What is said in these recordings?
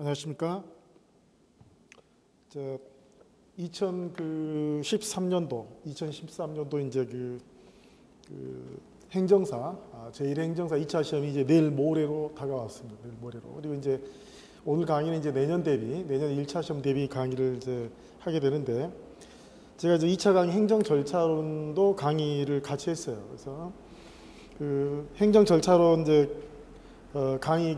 안녕하십니까? 2013년도 이제 행정사 제1행정사 2차 시험이 이제 내일 모레로 다가왔습니다. 내일 모레로. 그리고 이제 오늘 강의는 이제 내년 1차 시험 대비 강의를 이제 하게 되는데, 제가 이제 2차 강의 행정 절차론도 강의를 같이 했어요. 그래서 그 행정 절차론 이제 강의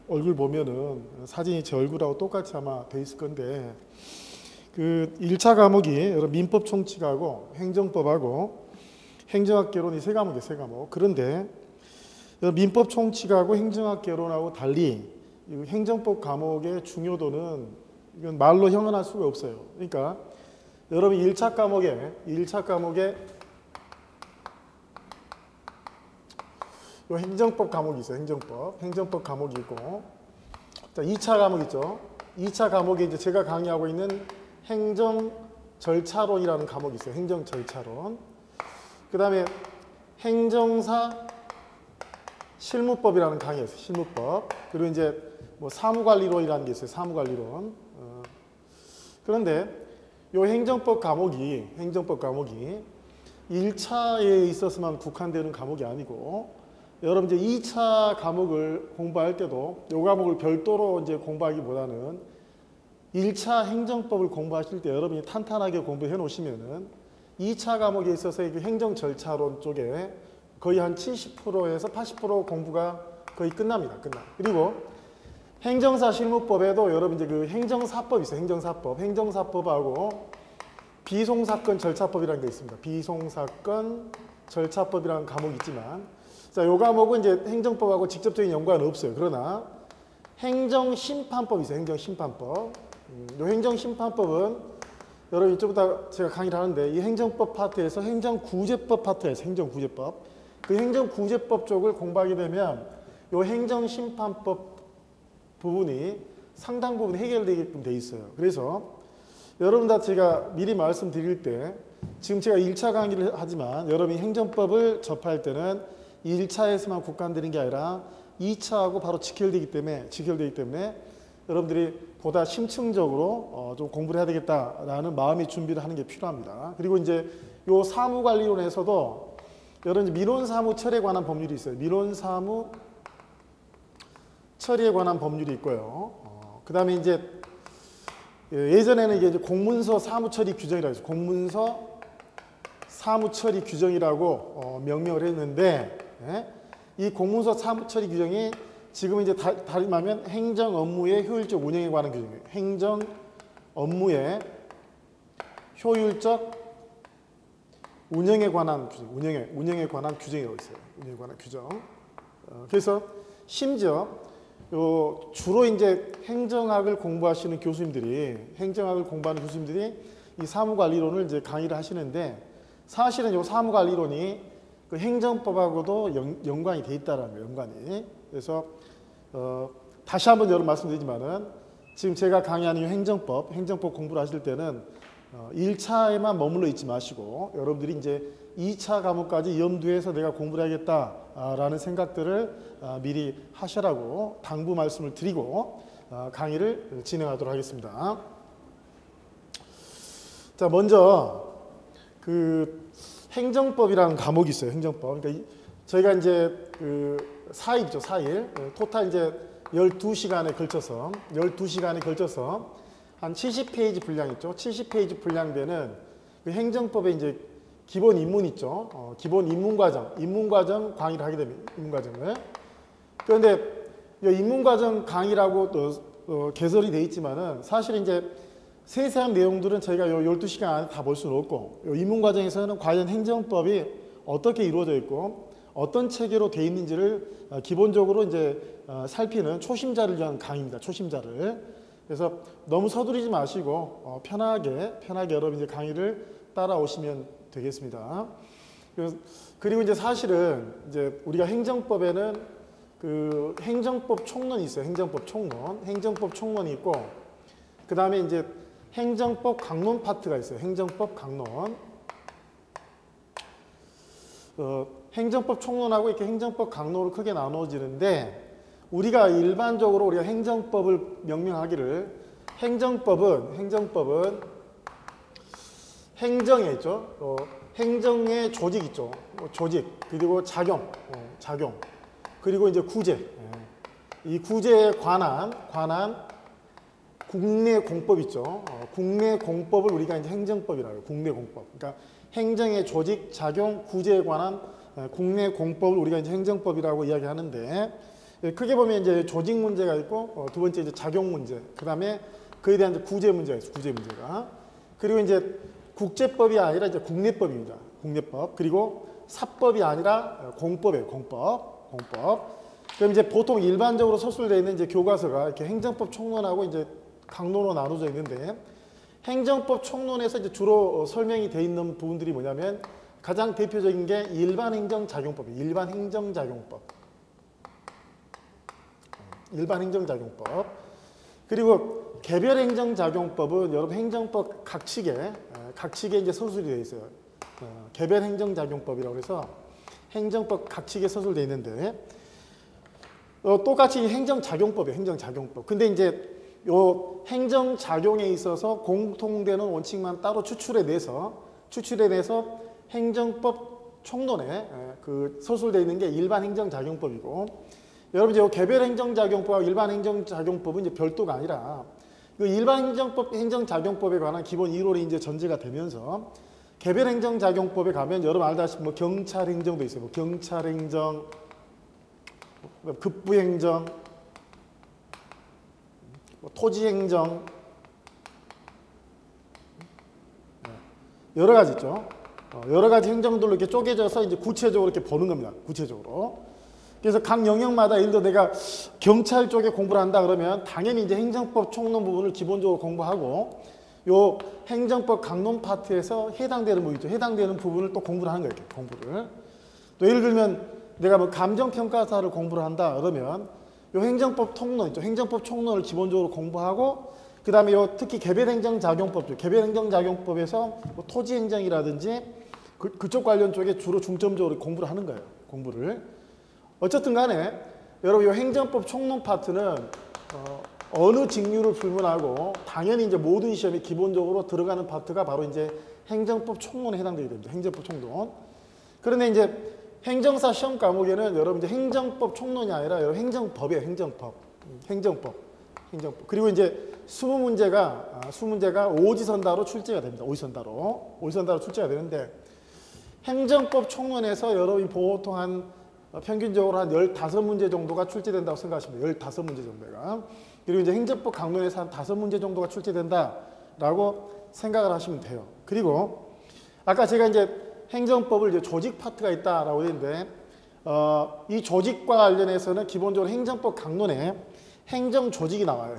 얼굴 보면은 사진이 제 얼굴하고 똑같이 아마 돼 있을 건데, 그 1차 과목이 여러 민법 총칙하고 행정법하고 행정학 개론이 세 과목. 그런데 민법 총칙하고 행정학 개론하고 달리 행정법 과목의 중요도는 이건 말로 형언할 수가 없어요. 그러니까 여러분 1차 과목에 요 행정법 과목이 있어요. 행정법 과목이 있고, 자 2차 과목 있죠. 2차 과목에 이제 제가 강의하고 있는 행정 절차론이라는 과목이 있어요. 행정 절차론. 그 다음에 행정사 실무법이라는 강의가 있어요. 실무법. 그리고 이제 뭐 사무관리론이라는 게 있어요. 사무관리론. 그런데 요 행정법 과목이 1차에 있어서만 국한되는 과목이 아니고, 여러분 이제 2차 과목을 공부할 때도 요 과목을 별도로 이제 공부하기보다는 1차 행정법을 공부하실 때 여러분이 탄탄하게 공부해 놓으시면은 2차 과목에 있어서 행정 절차론 쪽에 거의 한 70%에서 80% 공부가 거의 끝납니다. 그리고 행정사 실무법에도 여러분 이제 그 행정사법 있어요. 행정사법하고 비송사건 절차법이라는 게 있습니다. 비송사건 절차법이라는 과목이 있지만, 자, 요 과목은 이제 행정법하고 직접적인 연관은 없어요. 그러나 행정심판법이 있어요. 행정심판법. 요 행정심판법은 여러분 이쪽부터 제가 강의를 하는데, 이 행정법 파트에서 행정구제법 파트가 있어요. 행정구제법. 그 행정구제법 쪽을 공부하게 되면 요 행정심판법 부분이 상당 부분 해결되게끔 돼 있어요. 그래서 여러분 다 제가 미리 말씀드릴 때, 지금 제가 1차 강의를 하지만 여러분이 행정법을 접할 때는 1차에서만 국한되는 게 아니라 2차하고 바로 직결되기 때문에 여러분들이 보다 심층적으로 좀 공부를 해야 되겠다라는 마음의 준비를 하는 게 필요합니다. 그리고 이제 요 사무관리론에서도 여러 민원사무 처리에 관한 법률이 있어요. 민원사무 처리에 관한 법률이 있고요. 그 다음에 이제 예전에는 이게 공문서 사무처리 규정이라고 해서 공문서 사무처리 규정이라고 명명을 했는데, 이 공문서 사무처리 규정이 지금 이제 다시 말하면 행정 업무의 효율적 운영에 관한 규정이에요. 행정 업무의 효율적 운영에 관한 규정, 운영에 관한 규정이라고 있어요. 운영에 관한 규정. 그래서 심지어 주로 이제 행정학을 공부하는 교수님들이 이 사무관리론을 이제 강의를 하시는데, 사실은 이 사무관리론이 그 행정법하고도 연관이 돼 있다라는 거예요. 연관이. 그래서 다시 한번 여러분 말씀드리지만은, 지금 제가 강의하는 행정법 공부를 하실 때는 1차에만 머물러 있지 마시고 여러분들이 이제 2차 과목까지 염두해서 내가 공부를 해야겠다라는 생각들을 미리 하시라고 당부 말씀을 드리고 강의를 진행하도록 하겠습니다. 자, 먼저 그 행정법이라는 과목이 있어요. 행정법. 그러니까 저희가 이제 그 4일이죠. 4일. 토탈 이제 12시간에 걸쳐서 한 70페이지 분량 있죠. 70페이지 분량되는 그 행정법의 이제 기본 입문 있죠. 기본 입문과정 강의를 하게 됩니다. 입문과정을. 그런데 이 입문과정 강의라고 또 개설이 되어 있지만은, 사실 이제 세세한 내용들은 저희가 요 12시간 안에 다 볼 수는 없고, 요 입문과정에서는 과연 행정법이 어떻게 이루어져 있고 어떤 체계로 되어 있는지를 기본적으로 이제 살피는 초심자를 위한 강의입니다. 초심자를. 그래서 너무 서두르지 마시고 편하게 여러분 이제 강의를 따라오시면 되겠습니다. 그리고 이제 사실은 이제 우리가 행정법에는 그 행정법 총론이 있어요. 행정법 총론이 있고, 그 다음에 이제 행정법 강론 파트가 있어요. 행정법 강론. 행정법 총론하고 이렇게 행정법 강론으로 크게 나누어지는데, 우리가 일반적으로 우리가 행정법을 명명하기를 행정법은 행정에 있죠. 행정의 조직 있죠. 조직 그리고 작용 그리고 이제 구제. 이 구제에 관한 국내 공법 있죠. 국내 공법을 우리가 이제 행정법이라고 해요. 국내 공법. 그러니까 행정의 조직, 작용, 구제에 관한 국내 공법을 우리가 이제 행정법이라고 이야기하는데, 크게 보면 이제 조직 문제가 있고, 두 번째 이제 작용 문제, 그 다음에 그에 대한 이제 구제 문제가 있어요. 구제 문제가. 그리고 이제 국제법이 아니라 이제 국내법입니다. 국내법. 그리고 사법이 아니라 공법이에요. 공법. 그럼 이제 보통 일반적으로 서술되어 있는 이제 교과서가 이렇게 행정법 총론하고 이제 강론으로 나눠져 있는데, 행정법 총론에서 이제 주로 설명이 되어 있는 부분들이 뭐냐면 가장 대표적인 게 일반행정작용법이에요. 일반행정작용법. 그리고 개별행정작용법은 여러분 행정법 각칙에 이제 서술이 되어 있어요. 개별행정작용법이라고 해서 행정법 각칙에 서술되어 있는데, 똑같이 행정작용법이에요. 행정작용법. 근데 이제 요 행정작용에 있어서 공통되는 원칙만 따로 추출해내서 행정법 총론에 그 서술되어 있는 게 일반행정작용법이고, 여러분 이제 개별행정작용법과 일반행정작용법은 이제 별도가 아니라 그 행정작용법에 관한 기본 이론이 이제 전제가 되면서 개별행정작용법에 가면 여러분 알다시피 뭐 경찰행정도 있어요. 뭐 경찰행정, 급부행정, 뭐 토지행정, 여러 가지 있죠. 여러 가지 행정들로 이렇게 쪼개져서 이제 구체적으로 이렇게 보는 겁니다. 구체적으로. 그래서 각 영역마다 예를 들어 내가 경찰 쪽에 공부를 한다 그러면 당연히 이제 행정법 총론 부분을 기본적으로 공부하고, 요 행정법 강론 파트에서 해당되는 부분 있죠. 해당되는 부분을 또 공부를 하는 거예요. 이렇게 공부를. 또 예를 들면 내가 뭐 감정평가사를 공부를 한다 그러면 요 행정법 통론 있죠. 행정법 총론을 기본적으로 공부하고, 그 다음에 요 특히 개별행정작용법죠. 개별행정작용법에서 뭐 토지행정이라든지 그쪽 관련 쪽에 주로 중점적으로 공부를 하는 거예요. 공부를. 어쨌든 간에 여러분 요 행정법 총론 파트는 어느 직류를 불문하고 당연히 이제 모든 시험에 기본적으로 들어가는 파트가 바로 이제 행정법 총론에 해당되게 됩니다. 행정법 총론. 그런데 이제 행정사 시험 과목에는 여러분 이제 행정법 총론이 아니라 여러분 행정법이에요. 행정법. 그리고 이제 20문제가 오지선다로 출제가 됩니다. 오지선다로 출제가 되는데, 행정법 총론에서 여러분이 보통 평균적으로 한 15문제 정도가 출제된다고 생각하시면 돼요. 15문제 정도가. 그리고 이제 행정법 강론에서 한 5문제 정도가 출제된다라고 생각을 하시면 돼요. 그리고 아까 제가 이제 행정법을 이제 조직 파트가 있다라고 했는데, 이 조직과 관련해서는 기본적으로 행정법 강론에 행정조직이 나와요.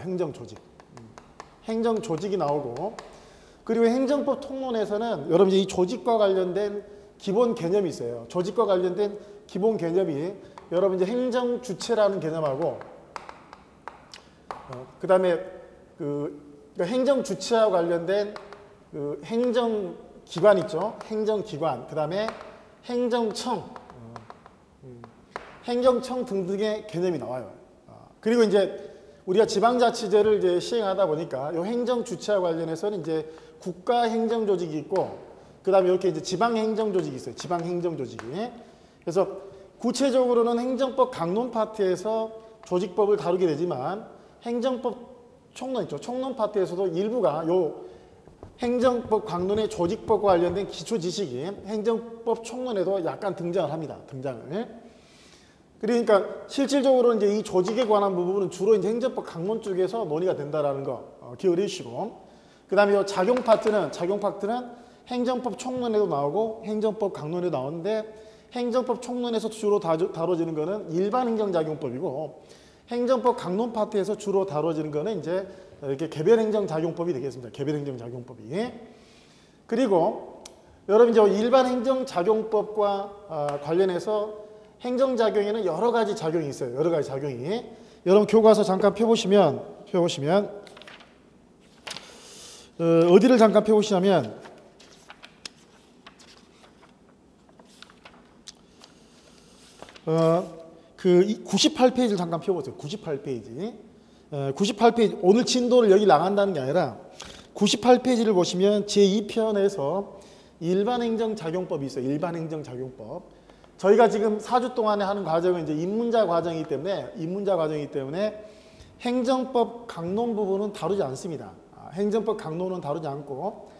행정조직이 나오고, 그리고 행정법 통론에서는 여러분 이 조직과 관련된 기본 개념이 있어요. 조직과 관련된 기본 개념이 여러분 이제 행정주체라는 개념하고, 그 다음에 행정주체와 관련된 행정기관 있죠. 행정기관, 그 다음에 행정청 등등의 개념이 나와요. 그리고 이제 우리가 지방자치제를 이제 시행하다 보니까 이 행정주체와 관련해서는 이제 국가행정조직이 있고, 그 다음에 이렇게 이제 지방행정조직이 있어요. 지방행정조직이. 그래서 구체적으로는 행정법 강론 파트에서 조직법을 다루게 되지만, 행정법 총론 있죠. 총론 파트에서도 일부가 요 행정법 강론의 조직법과 관련된 기초 지식이 행정법 총론에도 약간 등장을 합니다. 그러니까 실질적으로 이제 이 조직에 관한 부분은 주로 이제 행정법 강론 쪽에서 논의가 된다라는 거 기억을 해주시고, 그 다음에 이 작용 파트는 행정법 총론에도 나오고 행정법 강론에도 나오는데, 행정법 총론에서 주로 다뤄지는 거는 일반행정작용법이고, 행정법 강론 파트에서 주로 다뤄지는 거는 이제 이렇게 개별행정작용법이 되겠습니다. 개별행정작용법이. 그리고 여러분 이제 일반행정작용법과 관련해서 행정작용에는 여러 가지 작용이 있어요. 여러 가지 작용이. 여러분 교과서 잠깐 펴보시면 어디를 잠깐 펴보시냐면 그 98페이지를 잠깐 펴보세요. 98페이지. 98페이지. 오늘 진도를 여기 나간다는 게 아니라 98페이지를 보시면 제2편에서 일반행정작용법이 있어요. 일반행정작용법. 저희가 지금 4주 동안에 하는 과정은 이제 입문자 과정이기 때문에 행정법 강론 부분은 다루지 않습니다. 행정법 강론은 다루지 않고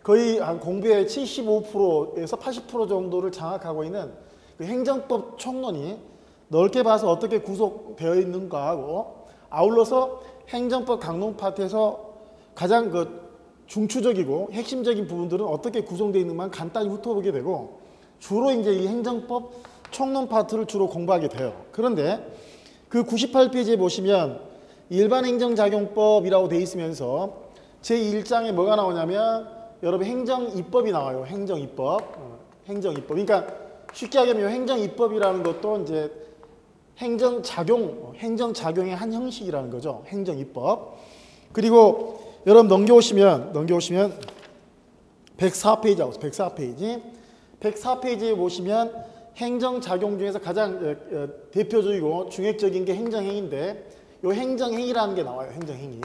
거의 한 공부의 75%에서 80% 정도를 장악하고 있는 그 행정법 총론이 넓게 봐서 어떻게 구속되어 있는가 하고 아울러서 행정법 강론 파트에서 가장 그 중추적이고 핵심적인 부분들은 어떻게 구성되어 있는만 간단히 훑어보게 되고 주로 이제 이 행정법 총론 파트를 주로 공부하게 돼요. 그런데 그 98페이지에 보시면 일반행정작용법이라고 되어 있으면서 제1장에 뭐가 나오냐면 여러분 행정입법이 나와요. 행정입법. 행정입법. 그러니까 쉽게 하면 행정입법이라는 것도 이제 행정작용의 한 형식이라는 거죠. 행정입법. 그리고 여러분 넘겨오시면 104페이지 104페이지에 보시면 행정작용 중에서 가장 대표적이고 중액적인 게 행정행위인데 이 행정행위라는 게 나와요. 행정행위.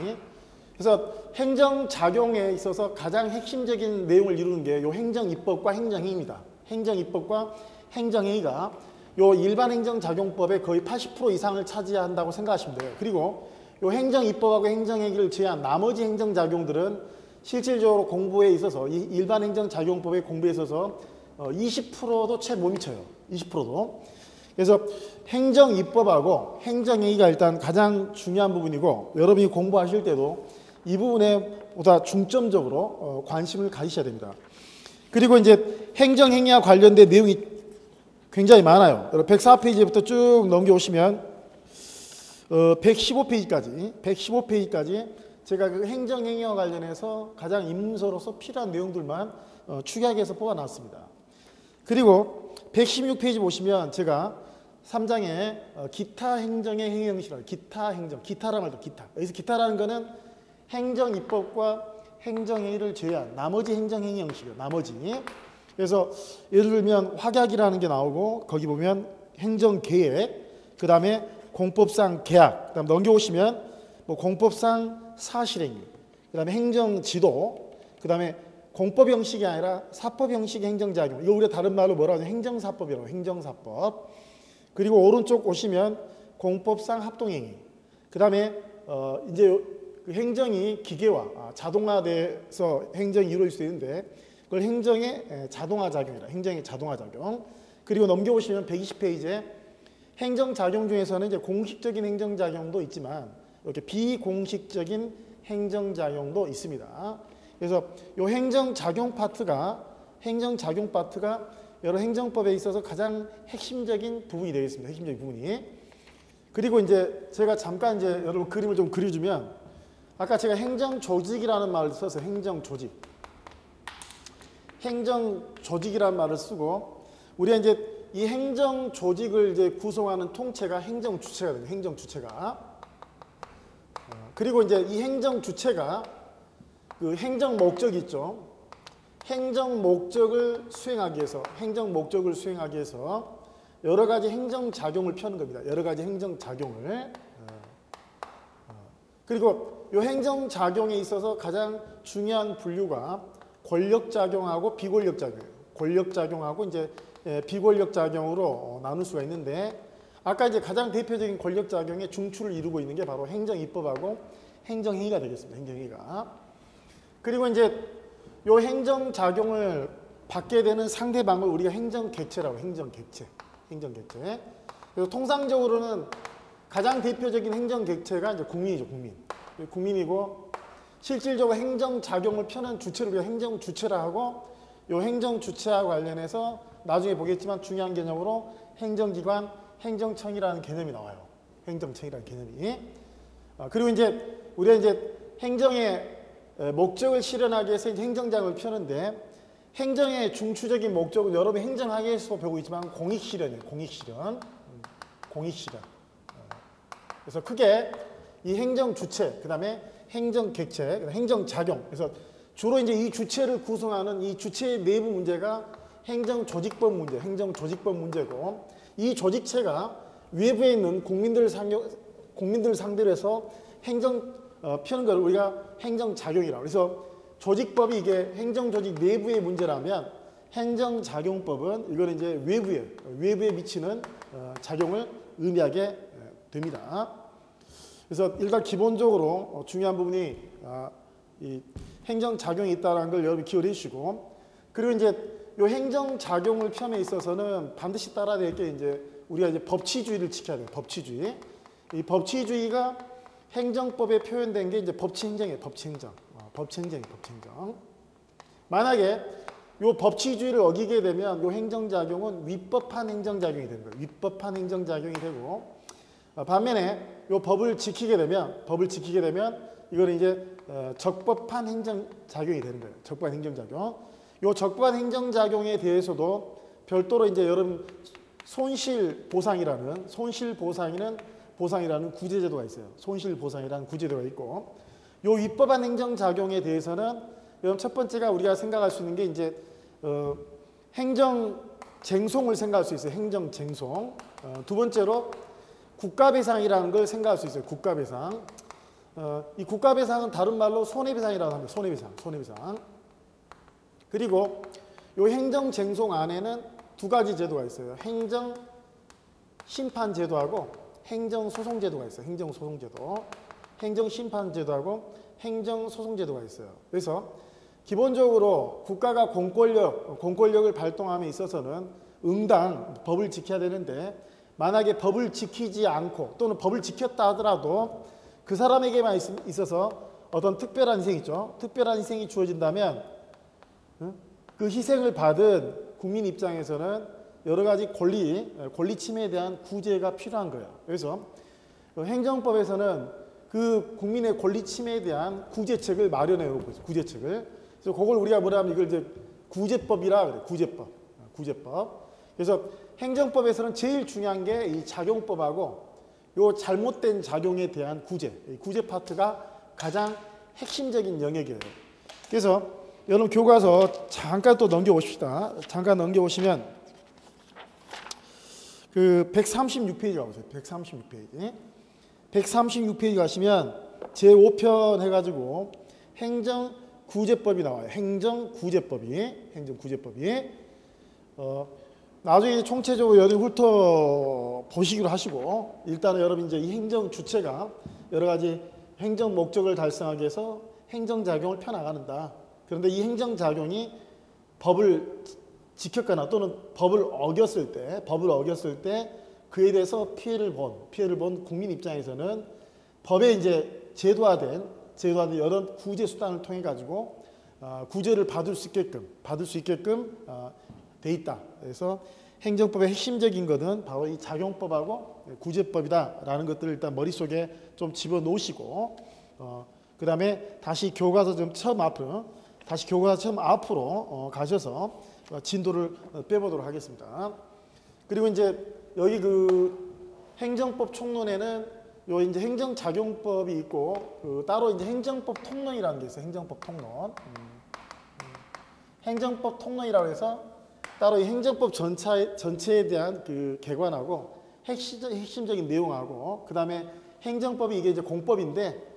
그래서 행정작용에 있어서 가장 핵심적인 내용을 이루는 게 이 행정입법과 행정행위입니다. 행정입법과 행정행위가 이 일반행정작용법의 거의 80% 이상을 차지한다고 생각하시면 돼요. 그리고 이 행정입법하고 행정행위를 제외한 나머지 행정작용들은 실질적으로 공부에 있어서 이 일반행정작용법의 공부에 있어서 20%도 채 못 미쳐요. 20%도. 그래서 행정입법하고 행정행위가 일단 가장 중요한 부분이고 여러분이 공부하실 때도 이 부분에 보다 중점적으로 관심을 가지셔야 됩니다. 그리고 이제 행정행위와 관련된 내용이 굉장히 많아요. 104페이지부터 쭉 넘겨오시면 115페이지까지 제가 그 행정행위와 관련해서 가장 입문서로서 필요한 내용들만 축약해서 뽑아놨습니다. 그리고 116페이지 보시면 제가 3장에 기타 행정의 행위 형식이라고 기타 행정, 기타라는 말도 기타. 여기서 기타라는 거는 행정입법과 행정행위를 제외한 나머지 행정행위 형식이에요. 나머지. 그래서 예를 들면 확약이라는 게 나오고 거기 보면 행정계획, 그 다음에 공법상 계약, 그 다음 넘겨오시면 뭐 공법상 사실행위, 그 다음에 행정지도, 그 다음에 공법 형식이 아니라 사법 형식의 행정작용. 이거 우리가 다른 말로 뭐라고 하죠? 행정사법이라고. 행정사법. 그리고 오른쪽 오시면 공법상 합동행위. 그 다음에 이제 그 행정이 기계화, 자동화돼서 행정이 이루어질 수 있는데 그걸 행정의 자동화작용이라. 행정의 자동화작용. 그리고 넘겨보시면 120페이지에 행정작용 중에서는 이제 공식적인 행정작용도 있지만 이렇게 비공식적인 행정작용도 있습니다. 그래서 이 행정작용 파트가 여러 행정법에 있어서 가장 핵심적인 부분이 되겠습니다. 핵심적인 부분이. 그리고 이제 제가 잠깐 이제 여러분 그림을 좀 그려주면 아까 제가 행정조직이라는 말을 써서 행정조직이라는 말을 쓰고 우리가 이제 이 행정조직을 이제 구성하는 통체가 행정주체가 됩니다. 행정주체가. 그리고 이제 이 행정주체가 그 행정목적이 있죠. 행정목적을 수행하기 위해서 여러 가지 행정작용을 펴는 겁니다. 여러 가지 행정작용을. 그리고 이 행정작용에 있어서 가장 중요한 분류가 권력작용하고 비권력작용이에요. 권력작용하고 이제 비권력작용으로 나눌 수가 있는데 아까 이제 가장 대표적인 권력작용의 중추를 이루고 있는 게 바로 행정입법하고 행정행위가 되겠습니다. 행정행위가. 그리고 이제 이 행정작용을 받게 되는 상대방을 우리가 행정객체라고 해요. 행정객체. 그래서 통상적으로는 가장 대표적인 행정객체가 이제 국민이죠. 국민이고 실질적으로 행정작용을 펴는 주체를 우리가 행정주체라 하고 이 행정주체와 관련해서 나중에 보겠지만 중요한 개념으로 행정기관, 행정청이라는 개념이 나와요. 행정청이라는 개념이. 그리고 이제 우리가 이제 행정의 목적을 실현하기 위해서 이제 행정장을 펴는데 행정의 중추적인 목적은 여러분이 행정하기 위해서 배우고 있지만 공익실현이에요. 공익실현. 그래서 크게 이 행정주체, 그 다음에 행정객체, 행정작용. 그래서 주로 이제 이 주체를 구성하는 이 주체의 내부 문제가 행정조직법 문제고 이 조직체가 외부에 있는 국민들 상대로 해서 행정 피하는 걸 우리가 행정작용이라고. 그래서 조직법이 이게 행정조직 내부의 문제라면 행정작용법은 이거는 이제 외부에 미치는 작용을 의미하게 됩니다. 그래서 일단 기본적으로 중요한 부분이 이 행정작용이 있다는 걸 여러분 기억해 주시고, 그리고 이제 이 행정작용을 피함에 있어서는 반드시 따라야 될 게 이제 우리가 이제 법치주의를 지켜야 돼요. 법치주의. 이 법치주의가 행정법에 표현된 게 이제 법치행정이에요. 법치행정. 법치행정. 만약에 이 법치주의를 어기게 되면 이 행정작용은 위법한 행정작용이 되는 거예요. 위법한 행정작용이 되고, 반면에 이 법을 지키게 되면 이거는 이제 적법한 행정작용이 되는 거예요. 적법한 행정작용. 이 적법한 행정작용에 대해서도 별도로 이제 여러분 손실보상이라는 구제제도가 있어요. 손실보상이라는 구제제도가 있고, 이 위법한 행정작용에 대해서는 여러분 첫 번째가 우리가 생각할 수 있는 게 이제 행정쟁송을 생각할 수 있어요. 행정쟁송. 두 번째로 국가배상이라는 걸 생각할 수 있어요. 국가배상. 이 국가배상은 다른 말로 손해배상이라고 합니다. 손해배상. 그리고 이 행정쟁송 안에는 두 가지 제도가 있어요. 행정심판제도하고 행정소송제도가 있어요. 행정심판제도하고 행정소송제도가 있어요. 그래서 기본적으로 국가가 공권력을 발동함에 있어서는 응당 법을 지켜야 되는데, 만약에 법을 지키지 않고 또는 법을 지켰다 하더라도 그 사람에게만 있어서 어떤 특별한 희생이 있죠. 특별한 희생이 주어진다면 그 희생을 받은 국민 입장에서는 여러 가지 권리 침해에 대한 구제가 필요한 거예요. 그래서 행정법에서는 그 국민의 권리 침해에 대한 구제책을 마련해 놓고 있어요. 구제책을. 그래서 그걸 우리가 뭐라 하면 이걸 이제 구제법이라 그래요. 구제법. 그래서 행정법에서는 제일 중요한 게 이 작용법하고 요 잘못된 작용에 대한 구제 파트가 가장 핵심적인 영역이에요. 그래서 여러분 교과서 잠깐 또 넘겨보십시다. 잠깐 넘겨보시면 그 136페이지 가보세요. 136페이지 가시면 제5편 해가지고 행정구제법이 나와요. 행정구제법이. 나중에 총체적으로 여러분 훑어보시기로 하시고, 일단은 여러분 이제 이 행정 주체가 여러 가지 행정 목적을 달성하기 위해서 행정작용을 펴나가는다. 그런데 이 행정작용이 법을 지켰거나 또는 법을 어겼을 때 그에 대해서 피해를 본 국민 입장에서는 법에 이제 제도화된 여러 구제 수단을 통해 가지고 구제를 받을 수 있게끔 돼 있다. 그래서 행정법의 핵심적인 것은 바로 이 작용법하고 구제법이다라는 것들을 일단 머릿속에 좀 집어넣으시고, 그 다음에 다시 교과서 처음 앞으로 가셔서 진도를 빼보도록 하겠습니다. 그리고 이제 여기 그 행정법 총론에는 요 이제 행정작용법이 있고 따로 이제 행정법 통론이라는 게 있어요. 행정법 통론이라고 해서 따로 이 행정법 전체에 대한 그 개관하고 핵심적인 내용하고, 그 다음에 행정법이 이게 이제 공법인데,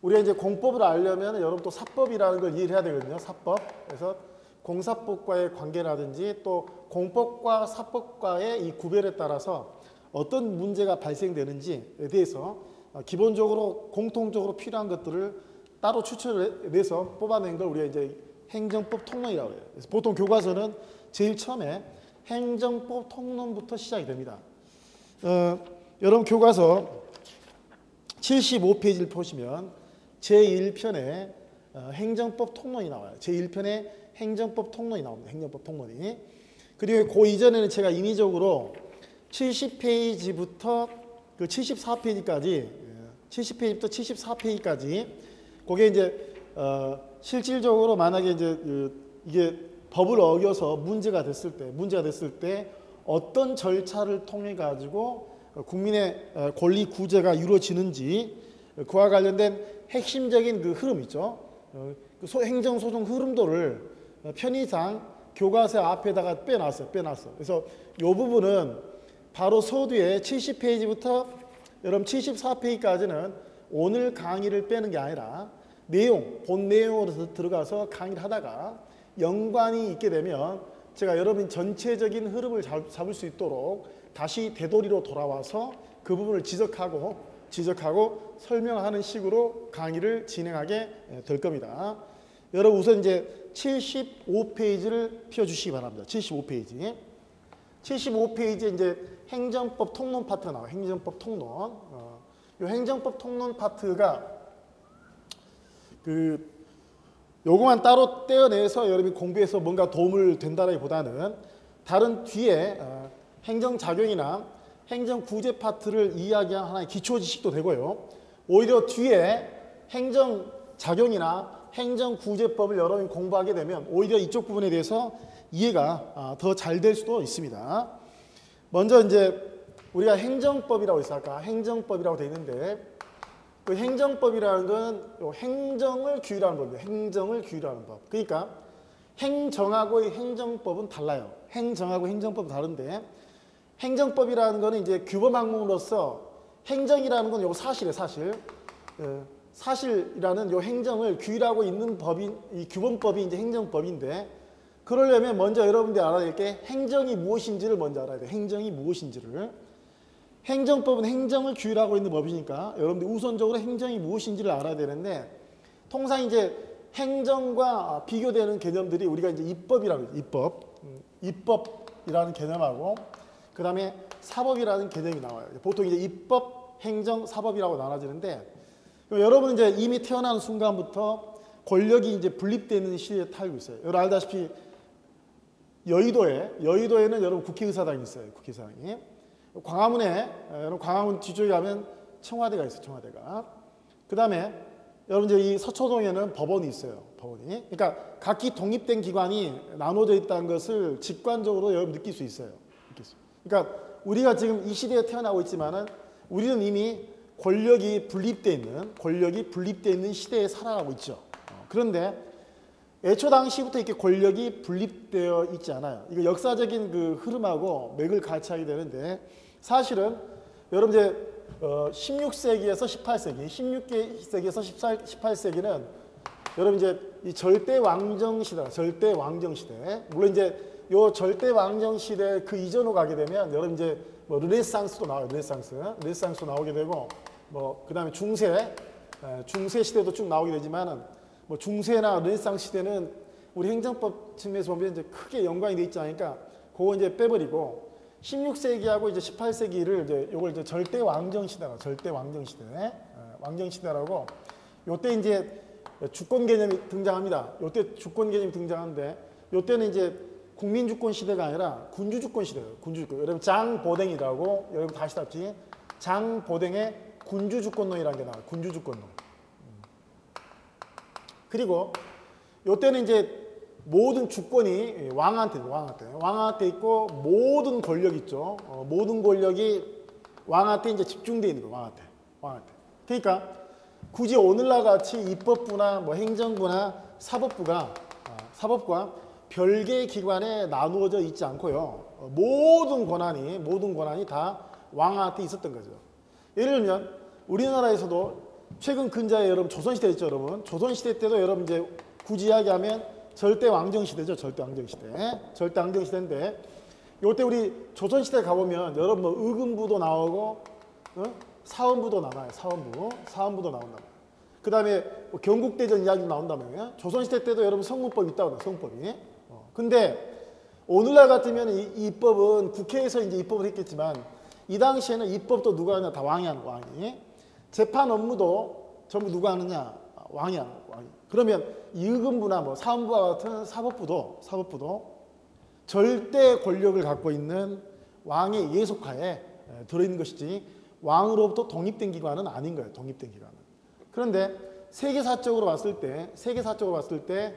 우리가 이제 공법을 알려면 여러분 또 사법이라는 걸 이해를 해야 되거든요. 사법. 그래서 공사법과의 관계라든지 또 공법과 사법과의 이 구별에 따라서 어떤 문제가 발생되는지에 대해서 기본적으로 공통적으로 필요한 것들을 따로 추천을 해서 뽑아낸 걸 우리가 이제 행정법 통론이라고 해요. 그래서 보통 교과서는 제일 처음에 행정법 통론부터 시작이 됩니다. 여러분 교과서 75페이지를 보시면 제1편에 행정법 통론이 나와요. 제1편에 행정법 통론이 나옵니다. 행정법 통론이. 그리고 그 이전에는 제가 인위적으로 70페이지부터 그 74페이지까지, 70페이지부터 74페이지까지, 그게 이제 실질적으로 만약에 이제 이게 법을 어겨서 문제가 됐을 때 어떤 절차를 통해 가지고 국민의 권리 구제가 이루어지는지, 그와 관련된 핵심적인 그 흐름 있죠. 그 행정소송 흐름도를 편의상 교과서 앞에다가 빼놨어. 그래서 이 부분은 바로 서두에 70페이지부터 여러분 74페이지까지는 오늘 강의를 빼는 게 아니라 본 내용으로 들어가서 강의를 하다가 연관이 있게 되면 제가 여러분 전체적인 흐름을 잡을 수 있도록 다시 되돌이로 돌아와서 그 부분을 지적하고 설명하는 식으로 강의를 진행하게 될 겁니다. 여러분 우선 이제 75페이지를 펴주시기 바랍니다. 75페이지. 75페이지에 이제 행정법 통론 파트가 나와요. 행정법 통론. 이 행정법 통론 파트가 요거만 따로 떼어내서 여러분이 공부해서 뭔가 도움을 된다기보다는 다른 뒤에 행정작용이나 행정구제 파트를 이야기한 하나의 기초 지식도 되고요. 오히려 뒤에 행정작용이나 행정구제법을 여러분이 공부하게 되면 오히려 이쪽 부분에 대해서 이해가 더 잘 될 수도 있습니다. 먼저 이제 우리가 행정법이라고 있어. 아까 행정법이라고 되어 있는데 그 행정법이라는 건 행정을 규율하는 법이에요. 행정을 규율하는 법. 그러니까 행정하고 행정법은 달라요. 행정하고 행정법은 다른데 행정법이라는 거는 이제 규범 항목으로서 행정이라는 건 요거 사실이에요. 사실이라는 요 행정을 규율하고 있는 법인 이 규범법이 이제 행정법인데 그러려면 먼저 여러분들이 알아야 될 게 행정이 무엇인지를 먼저 알아야 돼요. 행정이 무엇인지를. 행정법은 행정을 규율하고 있는 법이니까 여러분들 우선적으로 행정이 무엇인지를 알아야 되는데 통상 이제 행정과 비교되는 개념들이 우리가 이제 입법이라고 해요. 입법이라는 개념하고 그 다음에 사법이라는 개념이 나와요. 보통 이제 입법, 행정, 사법이라고 나눠지는데 여러분은 이제 이미 태어나는 순간부터 권력이 이제 분립되어 있는 시대에 살고 있어요. 여러분 알다시피 여의도에는 여러분 국회의사당이 있어요. 국회의사당이. 여러분 광화문 뒤쪽에 가면 청와대가 있어요. 청와대가. 그 다음에 여러분 이제 이 서초동에는 법원이 있어요. 법원이. 그러니까 각기 독립된 기관이 나눠져 있다는 것을 직관적으로 여러분 느낄 수 있어요. 그러니까 우리가 지금 이 시대에 태어나고 있지만은 우리는 이미 권력이 분립되어 있는 시대에 살아가고 있죠. 그런데 애초 당시부터 이렇게 권력이 분립되어 있지 않아요. 이거 역사적인 그 흐름하고 맥을 같이 하게 되는데 사실은 여러분 이제 16세기에서 18세기, 16세기에서 18세기는 여러분 이제 이 절대 왕정 시대, 절대 왕정 시대. 물론 이제 요 절대 왕정 시대 그 이전으로 가게 되면 여러분 이제 뭐 르네상스도 나와요. 르네상스도 나오게 되고 뭐 그다음에 중세 시대도 쭉 나오게 되지만은 뭐 중세나 르네상스 시대는 우리 행정법 측면에서 보면 이제 크게 연관이 돼 있지 않으니까 그거 이제 빼버리고 16세기하고 이제 18세기를 이제 요걸 이제 절대 왕정 시대라고 왕정 시대라고 요때 이제 주권 개념이 등장합니다. 요때 주권 개념이 등장하는데 요때는 이제 국민주권 시대가 아니라 군주주권 시대예요. 군주주권. 여러분 장보댕이라고 여러분 다 아시다시피 장보댕의 군주주권론이라는 게 나와요. 군주주권론. 그리고 요때는 이제 모든 주권이 왕한테 있고 모든 권력 있죠. 모든 권력이 왕한테 이제 집중되어 있는 거예요. 왕한테. 그러니까 굳이 오늘날 같이 입법부나 뭐 행정부나 사법부가 별개의 기관에 나누어져 있지 않고요. 모든 권한이 다 왕한테 있었던 거죠. 예를 들면 우리나라에서도 최근 근자에 여러분 조선시대 있죠, 여러분. 조선시대 때도 여러분 이제 굳이 이야기하면 절대 왕정 시대죠, 절대 왕정 시대인데 요때 우리 조선시대 가보면 여러분 뭐 의금부도 나오고 사원부도 나와요, 사원부도 나온다. 그 다음에 뭐 경국대전 이야기도 나온다면 조선시대 때도 여러분 성문법이 있다고 성문법이. 근데 오늘날 같으면 이 입법은 국회에서 이제 입법을 했겠지만 이 당시에는 입법도 누가 하냐? 다 왕이 하는 거예요. 왕이. 재판 업무도 전부 누가 하느냐? 왕이 하는 거예요. 그러면 의금부나 뭐 사원부와 같은 사법부도 절대 권력을 갖고 있는 왕의 예속하에 들어있는 것이지 왕으로부터 독립된 기관은 아닌 거예요. 독립된 기관은. 그런데 세계사적으로 봤을 때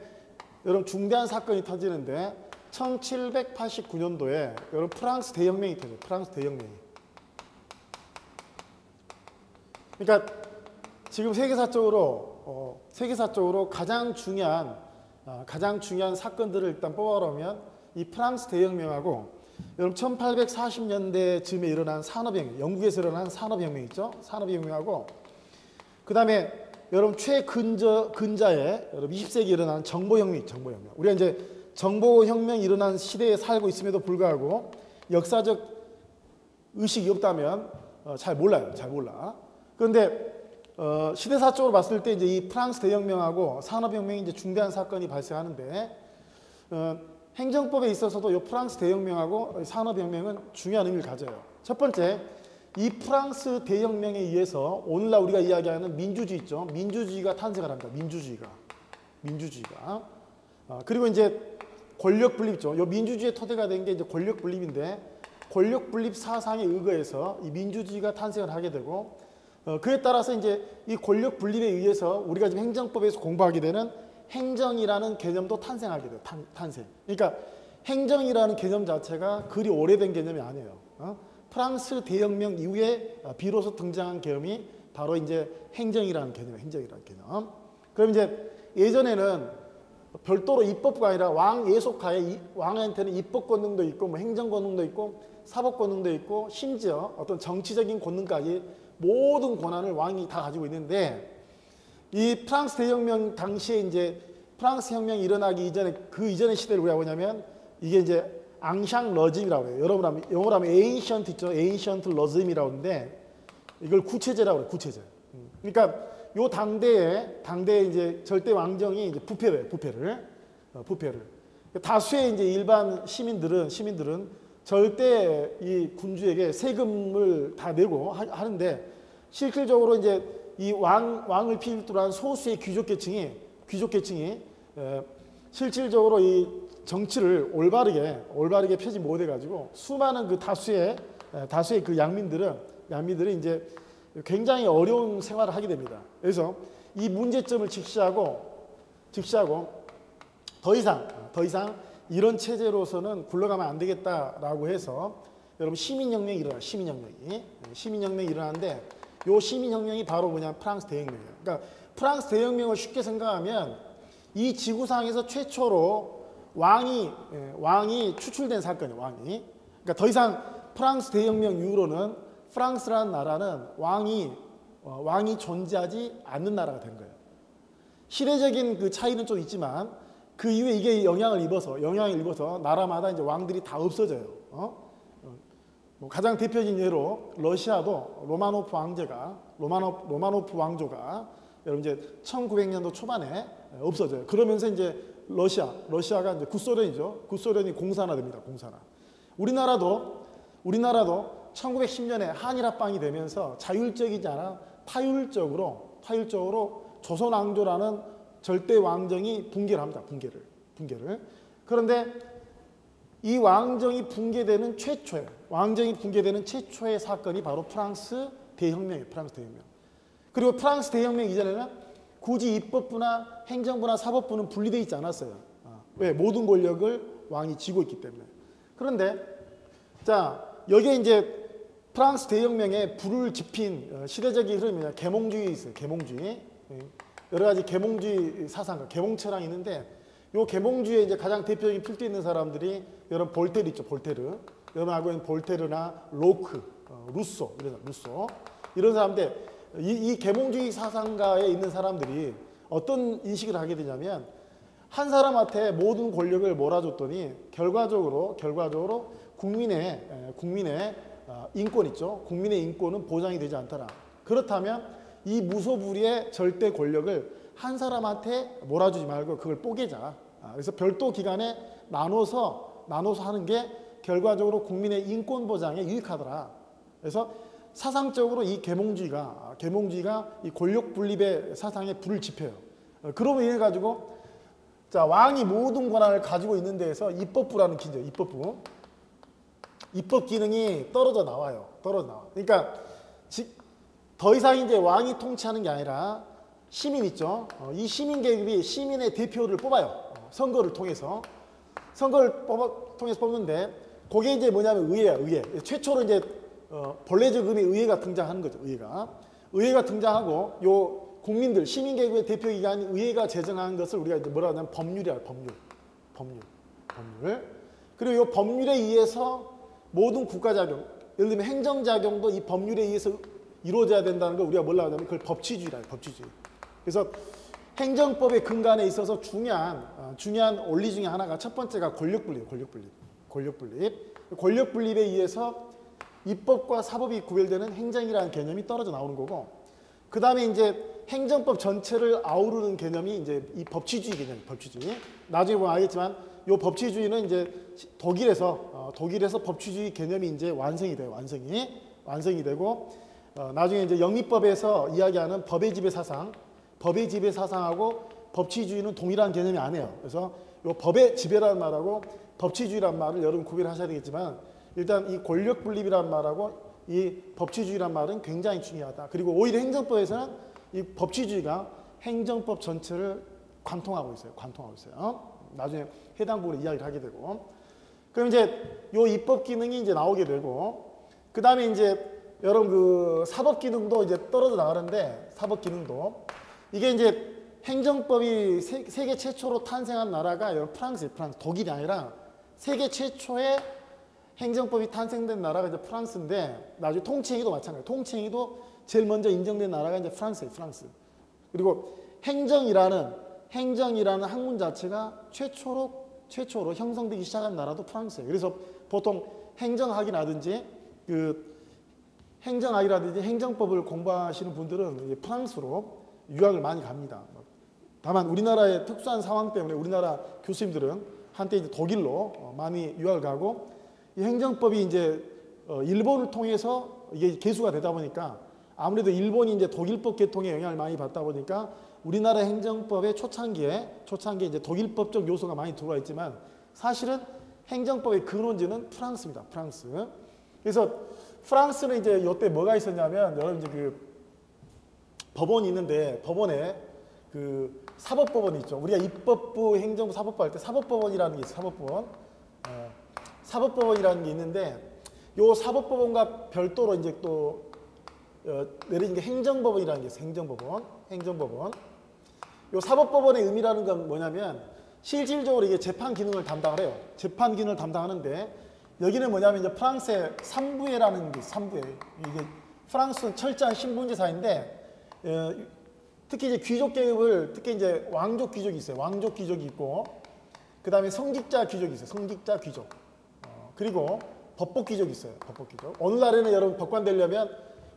여러분 중대한 사건이 터지는데 1789년도에 여러분 프랑스 대혁명이 터져요. 프랑스 대혁명이. 그러니까 지금 세계사적으로 가장 중요한 사건들을 일단 뽑아보면 이 프랑스 대혁명하고 여러분 1840년대쯤에 일어난 산업혁명, 영국에서 일어난 산업혁명 있죠? 산업혁명하고 그 다음에 여러분 최근자에 여러분 20세기에 일어난 정보혁명, 정보혁명. 우리가 이제 정보혁명이 일어난 시대에 살고 있음에도 불구하고 역사적 의식이 없다면 잘 몰라요. 잘 몰라. 그런데 시대사적으로 봤을 때 이제 이 프랑스 대혁명하고 산업혁명이 이제 중대한 사건이 발생하는데 행정법에 있어서도 이 프랑스 대혁명하고 산업혁명은 중요한 의미를 가져요. 첫 번째, 이 프랑스 대혁명에 의해서 오늘날 우리가 이야기하는 민주주의 있죠. 민주주의가 탄생을 합니다. 민주주의가. 그리고 이제 권력 분립 있죠. 이 민주주의의 토대가 된 게 이제 권력 분립인데 권력 분립 사상에 의거해서 이 민주주의가 탄생을 하게 되고 그에 따라서 이제 이 권력 분립에 의해서 우리가 지금 행정법에서 공부하게 되는 행정이라는 개념도 탄생하게 돼요. 탄생. 그러니까 행정이라는 개념 자체가 그리 오래된 개념이 아니에요. 프랑스 대혁명 이후에 비로소 등장한 개념이 바로 이제 행정이라는 개념이에요. 행정이라는 개념. 그럼 이제 예전에는 별도로 입법부가 아니라 왕 예속하에 왕한테는 입법 권능도 있고 뭐 행정 권능도 있고 사법 권능도 있고 심지어 어떤 정치적인 권능까지 모든 권한을 왕이 다 가지고 있는데 이 프랑스 대혁명 당시에 이제 프랑스 혁명이 일어나기 이전에 그 이전의 시대를 우리가 뭐냐면 이게 이제 앙샹 러즘이라고 해요. 여러분 하면 영어로 하면 에인션트 있죠. 에인션트 러즘이라고 하는데 이걸 구체제라고 해요. 구체제. 그러니까 요 당대에 이제 절대 왕정이 이제 부패를. 다수의 이제 일반 시민들은 절대 이 군주에게 세금을 다 내고 하는데 실질적으로 이제 이 왕을 필두로 한 소수의 귀족계층이 실질적으로 이 정치를 올바르게 펴지 못해 가지고 수많은 그 다수의 그 양민들은 이제 굉장히 어려운 생활을 하게 됩니다. 그래서 이 문제점을 직시하고 더 이상 이런 체제로서는 굴러가면 안 되겠다라고 해서 여러분 시민혁명이 일어나요. 시민혁명이 일어나는데 요 시민혁명이 바로 뭐냐 프랑스 대혁명이에요. 그러니까 프랑스 대혁명을 쉽게 생각하면 이 지구상에서 최초로 왕이 추출된 사건이에요. 그러니까 더 이상 프랑스 대혁명 이후로는 프랑스라는 나라는 왕이 존재하지 않는 나라가 된 거예요. 시대적인 그 차이는 좀 있지만 그 이후에 이게 영향을 입어서 나라마다 이제 왕들이 다 없어져요. 뭐 가장 대표적인 예로 러시아도 로마노프 왕조가 여러분 이제 1900년도 초반에 없어져요. 그러면서 이제 러시아가 이제 구소련이죠. 구소련이 공산화됩니다. 공산화. 우리나라도 1910년에 한일합방이 되면서 자율적이지 않아 파율적으로 조선 왕조라는 절대 왕정이 붕괴를 합니다. 붕괴를. 그런데 이 왕정이 붕괴되는 최초의 사건이 바로 프랑스 대혁명이에요. 그리고 프랑스 대혁명 이전에는 굳이 입법부나 행정부나 사법부는 분리되어 있지 않았어요. 왜? 모든 권력을 왕이 쥐고 있기 때문에. 그런데 자 여기에 이제 프랑스 대혁명에 불을 지핀 시대적인 흐름이 계몽주의 있어요. 계몽주의. 여러 가지 계몽주의 사상가, 계몽체랑이 있는데 요 계몽주의에 이제 가장 대표적인 필두에 있는 사람들이 여러분 볼테르 있죠. 볼테르. 여러분 알고 있는 볼테르나 로크, 루소 이런 사람들 이 계몽주의 사상가에 있는 사람들이 어떤 인식을 하게 되냐면 한 사람한테 모든 권력을 몰아줬더니 결과적으로 국민의 인권 있죠. 국민의 인권은 보장이 되지 않더라. 그렇다면 이 무소불위의 절대 권력을 한 사람한테 몰아주지 말고 그걸 뽀개자. 그래서 별도 기관에 나눠서 하는 게 결과적으로 국민의 인권 보장에 유익하더라. 그래서 사상적으로 이 계몽주의가 이 권력 분립의 사상에 불을 지펴요. 그러면 이래 가지고 자 왕이 모든 권한을 가지고 있는 데에서 입법부라는 기죠. 입법 기능이 떨어져 나와요. 그러니까 더 이상 이제 왕이 통치하는 게 아니라 시민 있죠. 이 시민 계급이 시민의 대표를 뽑아요. 선거를 통해서 뽑는데 그게 이제 뭐냐면 의회. 최초로 이제 본래적 의미의 의회가 등장하는 거죠. 의회가 등장하고 요 국민들 시민 계급의 대표 기관인 의회가 제정한 것을 우리가 이제 뭐라 하냐면 법률이야. 법률. 그리고 이 법률에 의해서 모든 국가작용, 예를 들면 행정작용도 이 법률에 의해서 이루어져야 된다는 걸 우리가 뭐라고 하냐면 그걸 법치주의라, 법치주의. 그래서 행정법의 근간에 있어서 중요한 원리 중에 하나가 첫 번째가 권력분립. 권력분립에 의해서 입법과 사법이 구별되는 행정이라는 개념이 떨어져 나오는 거고, 그 다음에 이제 행정법 전체를 아우르는 개념이 이제 이 법치주의 개념, 법치주의. 나중에 보면 알겠지만 이 법치주의는 이제 독일에서 법치주의 개념이 이제 완성이 돼요. 완성이 되고, 나중에 이제 영미법에서 이야기하는 법의 지배 사상하고 법치주의는 동일한 개념이 아니에요. 그래서 이 법의 지배라는 말하고 법치주의라는 말을 여러분 구별하셔야 되겠지만, 일단 이 권력 분립이라는 말하고 이 법치주의라는 말은 굉장히 중요하다. 그리고 오히려 행정법에서는 이 법치주의가 행정법 전체를 관통하고 있어요. 나중에 해당 부분을 이야기를 하게 되고, 그럼 이제 요 입법 기능이 이제 나오게 되고, 그 다음에 이제 여러분 그 사법 기능도 이제 떨어져 나가는데, 사법 기능도 이게 이제 행정법이 세계 최초로 탄생한 나라가 여러분 프랑스, 독일이 아니라 세계 최초의 행정법이 탄생된 나라가 이제 프랑스인데, 나중에 통치행위도 마찬가지예요. 통치행위도 제일 먼저 인정된 나라가 이제 프랑스예요, 프랑스. 그리고 행정이라는 학문 자체가 최초로 형성되기 시작한 나라도 프랑스예요. 그래서 보통 행정학이라든지 행정법을 공부하시는 분들은 프랑스로 유학을 많이 갑니다. 다만 우리나라의 특수한 상황 때문에 우리나라 교수님들은 한때 이제 독일로 많이 유학을 가고, 이 행정법이 이제 일본을 통해서 이게 개수가 되다 보니까 아무래도 일본이 이제 독일법 계통에 영향을 많이 받다 보니까 우리나라 행정법의 초창기에 이제 독일법적 요소가 많이 들어와 있지만, 사실은 행정법의 근원지는 프랑스입니다. 프랑스. 그래서 프랑스는 이제 이때 뭐가 있었냐면, 여러분 이제 그 법원이 있는데, 법원에 그 사법법원이 있죠. 우리가 입법부, 행정부, 사법부 할 때 사법법원이라는 게 있어요. 사법법원이라는 게 있는데, 요 사법법원과 별도로 이제 또 내려진 게 행정법원이라는 게 있어요. 행정법원. 요 사법법원의 의미라는 건 뭐냐면, 실질적으로 이게 재판 기능을 담당을 해요. 재판 기능을 담당하는데, 여기는 뭐냐면 이제 프랑스의 삼부회라는 게 있어요. 삼부회. 이게 프랑스는 철저한 신분제 사회인데, 특히 이제 귀족 계급을, 특히 이제 왕족 귀족이 있어요. 왕족 귀족이 있고, 그 다음에 성직자 귀족이 있어요. 성직자 귀족. 그리고 법복 귀족이 있어요. 법복 귀족. 오늘날에는 여러분 법관 되려면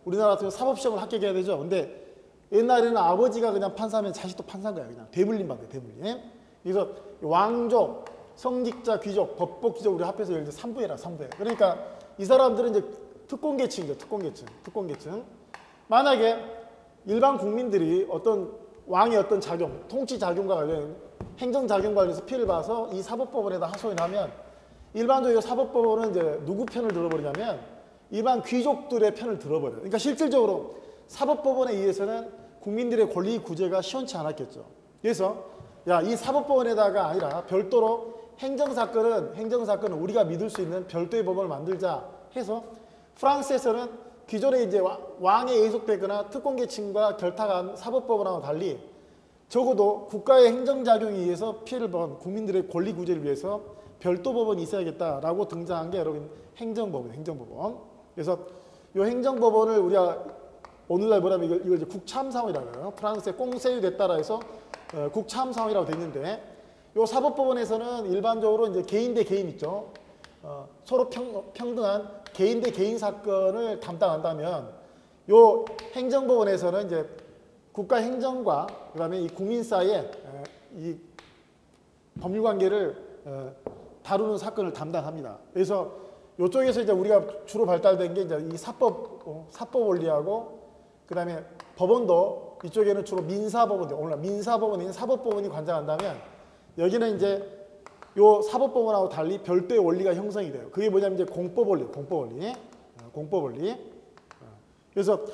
우리나라 같은 사법시험을 합격해야 되죠. 근데 옛날에는 아버지가 그냥 판사면 자식도 판사인 거야. 그냥 대물림 받아요. 대물림. 그래서 왕족, 성직자 귀족, 법복 귀족 우리 합해서 예를 들어 3부회라. 그러니까 이 사람들은 이제 특권계층이죠. 특권계층. 만약에 일반 국민들이 어떤 왕의 어떤 작용, 통치 작용과 관련, 행정 작용과 관련해서 피해를 봐서 이 사법법원에다 하소연을 하면, 일반적으로 사법법원은 이제 누구 편을 들어버리냐면 일반 귀족들의 편을 들어버려요. 그러니까 실질적으로 사법법원에 의해서는 국민들의 권리 구제가 시원치 않았겠죠. 그래서 이 사법법원에다가 아니라 별도로 행정사건은 우리가 믿을 수 있는 별도의 법원을 만들자 해서, 프랑스에서는 기존에 이제 왕에 예속되거나 특권계층과 결탁한 사법법원하고 달리 적어도 국가의 행정작용에 의해서 피해를 본 국민들의 권리 구제를 위해서 별도 법원이 있어야겠다라고 등장한 게 여러분 행정법원. 그래서 이 행정법원을 우리가 오늘날 뭐라면 이걸 이제 국참사원이라고 해요. 프랑스의 꽁세유 됐다라 해서 국참사원이라고 돼 있는데, 이 사법법원에서는 일반적으로 이제 개인 대 개인 있죠. 서로 평등한 개인 대 개인 사건을 담당한다면, 이 행정법원에서는 이제 국가 행정과 그다음에 이 국민 사이에 이 법률 관계를 다루는 사건을 담당합니다. 그래서 이쪽에서 이제 우리가 주로 발달된 게 이제 이 사법 원리하고, 그다음에 법원도 이쪽에는 주로 민사법원이, 오늘 민사법원인 사법법원이 관장한다면, 여기는 이제 요 사법법원하고 달리 별도의 원리가 형성이 돼요. 그게 뭐냐면 이제 공법원리. 그래서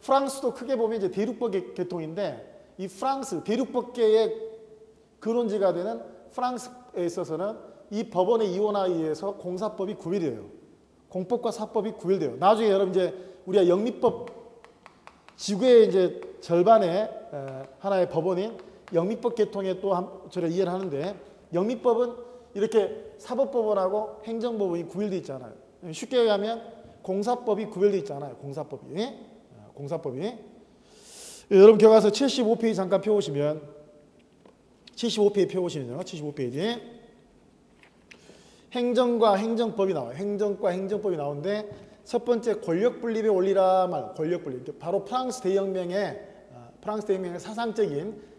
프랑스도 크게 보면 이제 대륙법 계통인데, 이 프랑스 대륙법계의 근원지가 되는 프랑스에 있어서는 이 법원의 이원화에 의해서 공사법이 구별돼요. 공법과 사법이 구별돼요. 나중에 여러분 이제 우리가 영미법, 지구의 이제 절반의 하나의 법원인 영미법 계통에 또 저를 이해를 하는데, 영미법은 이렇게 사법법원하고 행정법원이 구별되어 있잖아요. 쉽게 얘기하면 공사법이 구별되어 있잖아요. 공사법이. 여러분 교과서 75페이지 잠깐 펴보시면 75페이지 펴보시면요. 75페이지 행정과 행정법이 나와요. 행정과 행정법이 나오는데 첫 번째 권력분립의 원리라 말, 권력분립. 바로 프랑스 대혁명의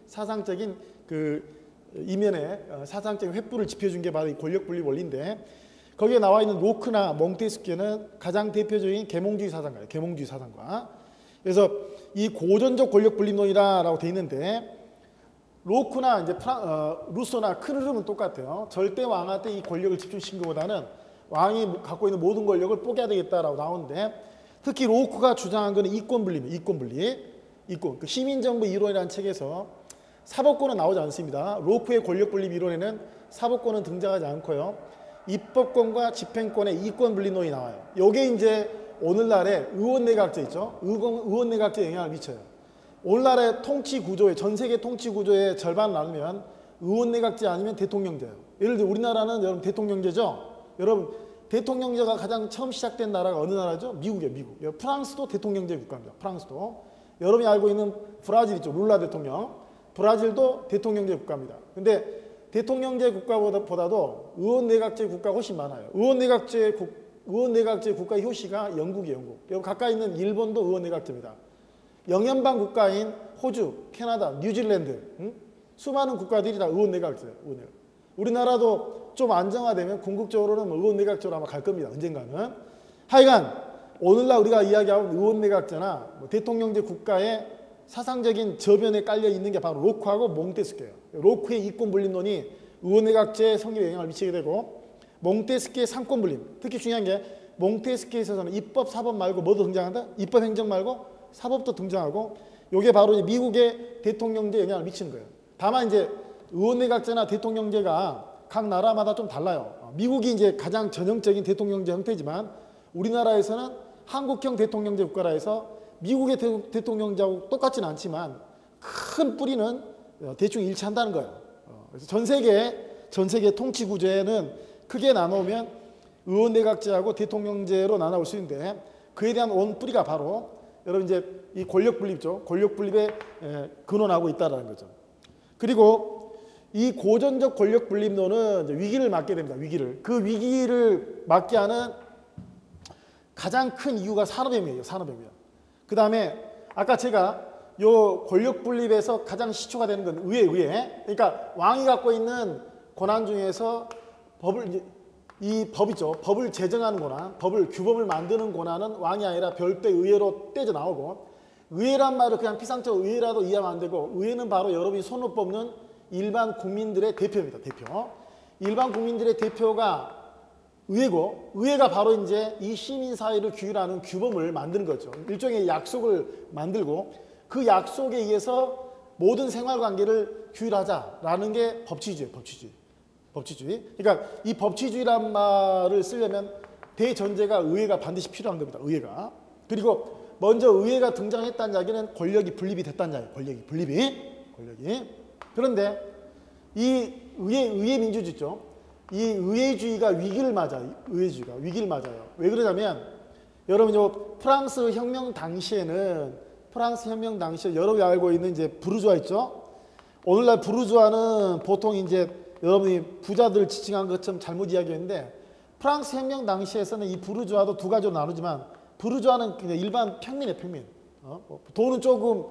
사상적인 그 이면에 사상적인 횃불을 지펴준 게 바로 이 권력분립 원리인데 거기에 나와 있는 로크나 몽테스키에는 가장 대표적인 계몽주의 사상가예요. 계몽주의 사상가. 그래서 이 고전적 권력분립론이라고 돼 있는데 로크나 이제 루소나 큰 흐름은 똑같아요. 절대 왕한테 이 권력을 집중시킨 것보다는 왕이 갖고 있는 모든 권력을 뽀개야 되겠다라고 나오는데 특히 로크가 주장한 것은 이권분립이에요. 이권. 그 시민정부 이론이라는 책에서 사법권은 나오지 않습니다. 로크의 권력분립 이론에는 사법권은 등장하지 않고요. 입법권과 집행권의 이권분립론이 나와요. 이게 이제 오늘날의 의원내각제 있죠. 의원내각제에 영향을 미쳐요. 오늘날의 통치구조에 전 세계 통치구조의 절반 나누면 의원내각제 아니면 대통령제예요. 예를 들어 우리나라는 여러분 대통령제죠. 여러분 대통령제가 가장 처음 시작된 나라가 어느 나라죠? 미국이에요. 미국. 프랑스도 대통령제 국가입니다. 프랑스도. 여러분이 알고 있는 브라질 있죠. 룰라 대통령. 브라질도 대통령제 국가입니다. 근데 대통령제 국가보다도 의원내각제 국가가 훨씬 많아요. 의원내각제 국가의 효시가 영국이에요. 영국. 여기 가까이 있는 일본도 의원내각제입니다. 영연방 국가인 호주, 캐나다, 뉴질랜드 수많은 국가들이 다 의원내각제예요. 우리나라도 좀 안정화되면 궁극적으로는 의원내각제로 아마 갈 겁니다. 언젠가는. 하여간 오늘날 우리가 이야기하는 의원내각제나 대통령제 국가의 사상적인 저변에 깔려 있는 게 바로 로크하고 몽테스키예요. 로크의 이권분립론이 의원내각제에 성립에 영향을 미치게 되고 몽테스키의 상권분립. 특히 중요한 게 몽테스키에 있어서는 입법, 사법 말고 뭐도 등장한다? 입법, 행정 말고 사법도 등장하고 이게 바로 이제 미국의 대통령제에 영향을 미치는 거예요. 다만 이제 의원내각제나 대통령제가 각 나라마다 좀 달라요. 미국이 이제 가장 전형적인 대통령제 형태지만 우리나라에서는 한국형 대통령제 국가라 해서 미국의 대통령제하고 똑같지는 않지만 큰 뿌리는 대충 일치한다는 거예요. 그래서 전 세계 통치 구조에는 크게 나누면 의원내각제하고 대통령제로 나눠볼 수 있는데 그에 대한 원 뿌리가 바로 여러분 이제 이 권력분립이죠. 권력분립에 근원하고 있다는 거죠. 그리고 이 고전적 권력분립론은 이제 위기를 맞게 됩니다. 위기를. 그 위기를 맞게 하는 가장 큰 이유가 산업혁명이에요. 산업혁명. 그 다음에 아까 제가 요 권력분립에서 가장 시초가 되는 건 의회. 그러니까 왕이 갖고 있는 권한 중에서 이 법이죠. 법을 제정하는 권한, 규범을 만드는 권한은 왕이 아니라 별도의 의회로 떼져 나오고 의회란 말을 그냥 피상적 의회라도 이해하면 안 되고 의회는 바로 여러분이 손으로 뽑는 일반 국민들의 대표입니다. 대표. 일반 국민들의 대표가 의회고 의회가 바로 이제 이 시민사회를 규율하는 규범을 만드는 거죠. 일종의 약속을 만들고 그 약속에 의해서 모든 생활관계를 규율하자라는 게 법치주의예요. 법치주의. 그러니까 이 법치주의란 말을 쓰려면 대전제가 의회가 반드시 필요한 겁니다. 의회가. 그리고 먼저 의회가 등장했다는 이야기는 권력이 분립이 됐다는 이야기예요. 권력이. 그런데 이 의회 민주주의 있죠. 이 의회주의가 위기를 맞아요. 위기를 맞아요. 왜 그러냐면 여러분 프랑스 혁명 당시에 여러분이 알고 있는 이제 부르주아 있죠. 오늘날 부르주아는 보통 이제 여러분이 부자들 지칭한 것처럼 잘못 이야기했는데 프랑스 혁명 당시에서는 이 부르주아도 두 가지로 나누지만 부르주아는 그냥 일반 평민이에요. 평민. 돈은 조금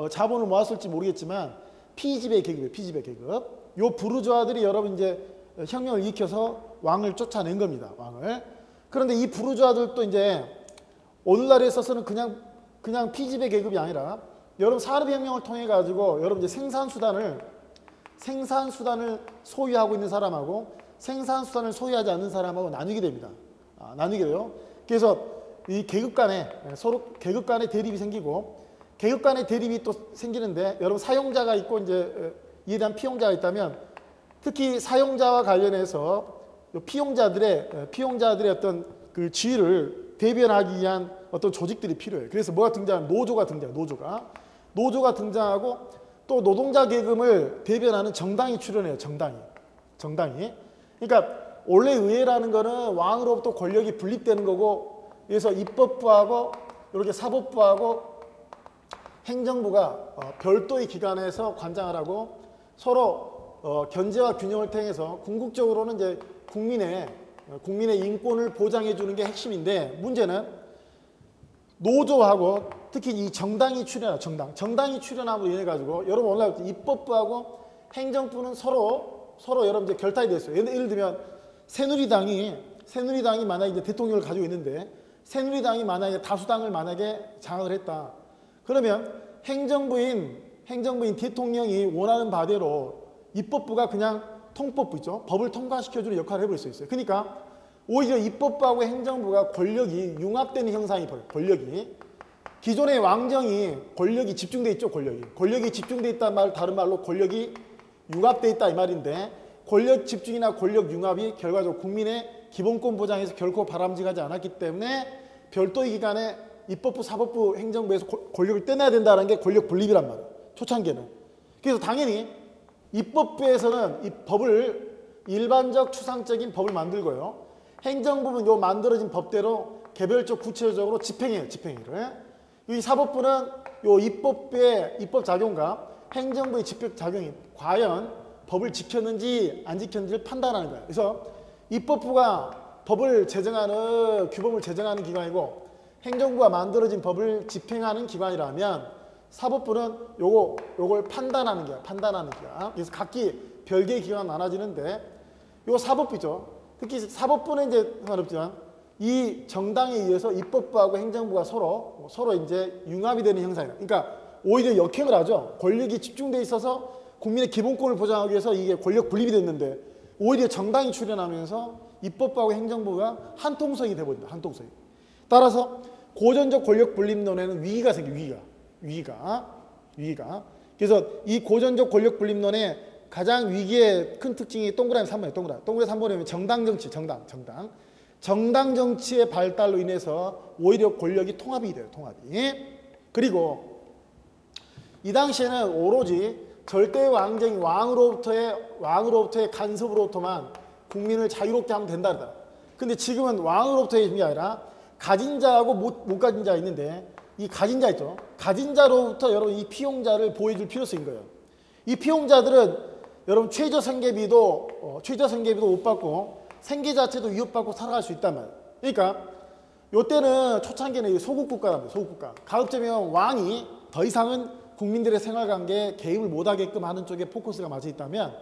자본을 모았을지 모르겠지만 피지배 계급. 요 부르주아들이 여러분 이제 혁명을 일으켜서 왕을 쫓아낸 겁니다. 왕을. 그런데 이 부르주아들도 이제 오늘날에 있어서는 그냥 피지배 계급이 아니라 여러분 산업혁명을 통해 가지고 여러분 이제 생산수단을 소유하고 있는 사람하고 생산수단을 소유하지 않는 사람하고 나누게 됩니다. 나누게 돼요. 그래서 이 계급 간에 대립이 생기고 계급 간의 대립이 또 생기는데 여러분 사용자가 있고 이제 이에 대한 피용자가 있다면 특히 사용자와 관련해서 피용자들의 어떤 그 지위를 대변하기 위한 어떤 조직들이 필요해요. 그래서 뭐가 등장하면 노조가 등장하고 또 노동자 계급을 대변하는 정당이 출현해요. 정당이. 그러니까 원래 의회라는 거는 왕으로부터 권력이 분립되는 거고, 그래서 입법부하고 이렇게 사법부하고 행정부가 별도의 기관에서 관장을 하고 서로 견제와 균형을 통해서 궁극적으로는 이제 국민의 인권을 보장해 주는 게 핵심인데, 문제는 노조하고 특히 이 정당이 정당이 출연함으로 인해 가지고 여러분 오늘 입법부하고 행정부는 서로 여러분 이제 결탁이 됐어요. 예를 들면 새누리당이 만약에 이제 대통령을 가지고 있는데, 새누리당이 만약에 다수당을 만약에 장악을 했다. 그러면 행정부인 대통령이 원하는 바대로 입법부가 그냥 통법부죠. 법을 통과시켜주는 역할을 해볼 수 있어요. 그러니까 오히려 입법부하고 행정부가 권력이 융합되는 형상이 벌어요. 권력이. 기존의 왕정이 권력이 집중돼 있죠. 권력이 집중돼 있다는 말, 다른 말로 권력이 융합돼 있다 이 말인데, 권력 집중이나 권력 융합이 결과적으로 국민의 기본권 보장에서 결코 바람직하지 않았기 때문에 별도의 기관에 입법부, 사법부, 행정부에서 권력을 떼내야 된다는 게 권력 분립이란 말이에요. 초창기에는. 그래서 당연히 입법부에서는 이 법을 일반적 추상적인 법을 만들고요. 행정부는 요 만들어진 법대로 개별적 구체적으로 집행해요. 집행을. 이 사법부는 요 입법부의 입법 작용과 행정부의 집행 작용이 과연 법을 지켰는지 안 지켰는지를 판단하는 거예요. 그래서 입법부가 법을 제정하는 규범을 제정하는 기관이고 행정부가 만들어진 법을 집행하는 기관이라면 사법부는 요걸 판단하는 기관. 그래서 각기 별개의 기관이 나눠지는데 요 사법부죠. 특히 사법부는 이제 상관없지만 이 정당에 의해서 입법부하고 행정부가 서로 이제 융합이 되는 형상이에요. 그러니까 오히려 역행을 하죠. 권력이 집중돼 있어서 국민의 기본권을 보장하기 위해서 이게 권력 분립이 됐는데 오히려 정당이 출연하면서 입법부하고 행정부가 한 통성이 돼버린다. 한 통성이. 따라서 고전적 권력 분립론에는 위기가 생겨요. 위기가. 그래서 이 고전적 권력 분립론의 가장 위기의 큰 특징이 동그라미 3번이에요. 동그라미 3번이면 정당 정치, 정당 정치의 발달로 인해서 오히려 권력이 통합이 돼요. 그리고 이 당시에는 오로지 절대 왕정이 왕으로부터의 간섭으로부터만 국민을 자유롭게 하면 된다. 근데 지금은 왕으로부터의 힘이 아니라 가진 자하고 못 가진 자가 있는데, 이 가진 자 있죠. 가진 자로부터 여러분 이 피용자를 보호해줄 필요성인 거예요. 이 피용자들은 여러분 최저 생계비도 못 받고 생계 자체도 위협받고 살아갈 수 있단 말이에요. 그러니까 요때는 초창기에는 소국 국가. 가급적이면 왕이 더 이상은 국민들의 생활관계에 개입을 못하게끔 하는 쪽에 포커스가 맞아 있다면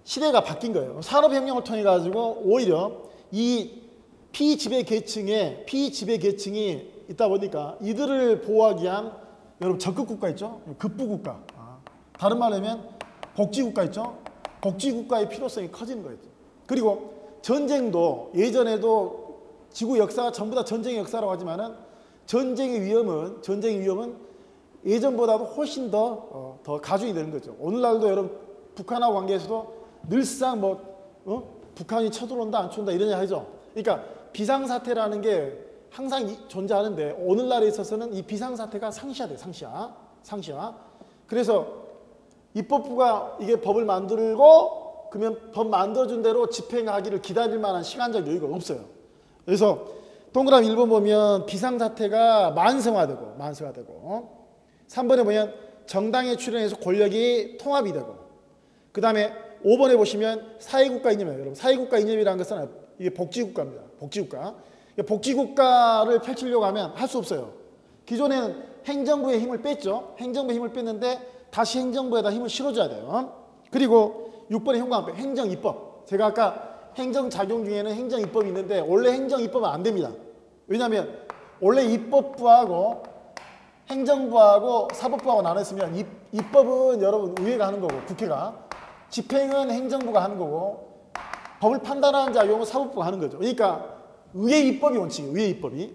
시대가 바뀐 거예요. 산업혁명을 통해 가지고 오히려 이 피지배 계층이 있다 보니까 이들을 보호하기 위한 여러분 적극국가 있죠? 급부국가. 다른 말로 하면 복지국가 있죠? 복지국가의 필요성이 커지는 거예요. 그리고 전쟁도 예전에도 지구 역사가 전부 다 전쟁의 역사라고 하지만은 전쟁의 위험은 예전보다도 훨씬 더 가중이 되는 거죠. 오늘날도 여러분 북한하고 관계에서도 늘상 북한이 쳐들어온다 안 쳐들어온다 이런 얘기 하죠. 그러니까 비상사태라는 게 항상 존재하는데 오늘날에 있어서는 이 비상사태가 상시화돼요. 상시화. 그래서 입법부가 이게 법을 만들고 그러면 법 만들어준 대로 집행하기를 기다릴 만한 시간적 여유가 없어요. 그래서 동그라미 1번 보면 비상사태가 만성화되고 3번에 보면 정당에 출연해서 권력이 통합이 되고, 그 다음에 5번에 보시면 사회국가 이념이에요. 여러분 사회국가 이념이라는 것은 이게 복지국가입니다. 복지국가를 펼치려고 하면 할 수 없어요. 기존에는 행정부의 힘을 뺐죠. 행정부의 힘을 뺐는데 다시 행정부에다 힘을 실어줘야 돼요. 그리고 6번의 형광법, 행정입법. 제가 아까 행정작용 중에는 행정입법이 있는데 원래 행정입법은 안 됩니다. 왜냐하면 원래 입법부하고 행정부하고 사법부하고 나눴으면 입법은 여러분 의회가 하는 거고 국회가, 집행은 행정부가 하는 거고 법을 판단하는 작용은 사법부가 하는 거죠. 그러니까 의회 입법이 원칙이에요.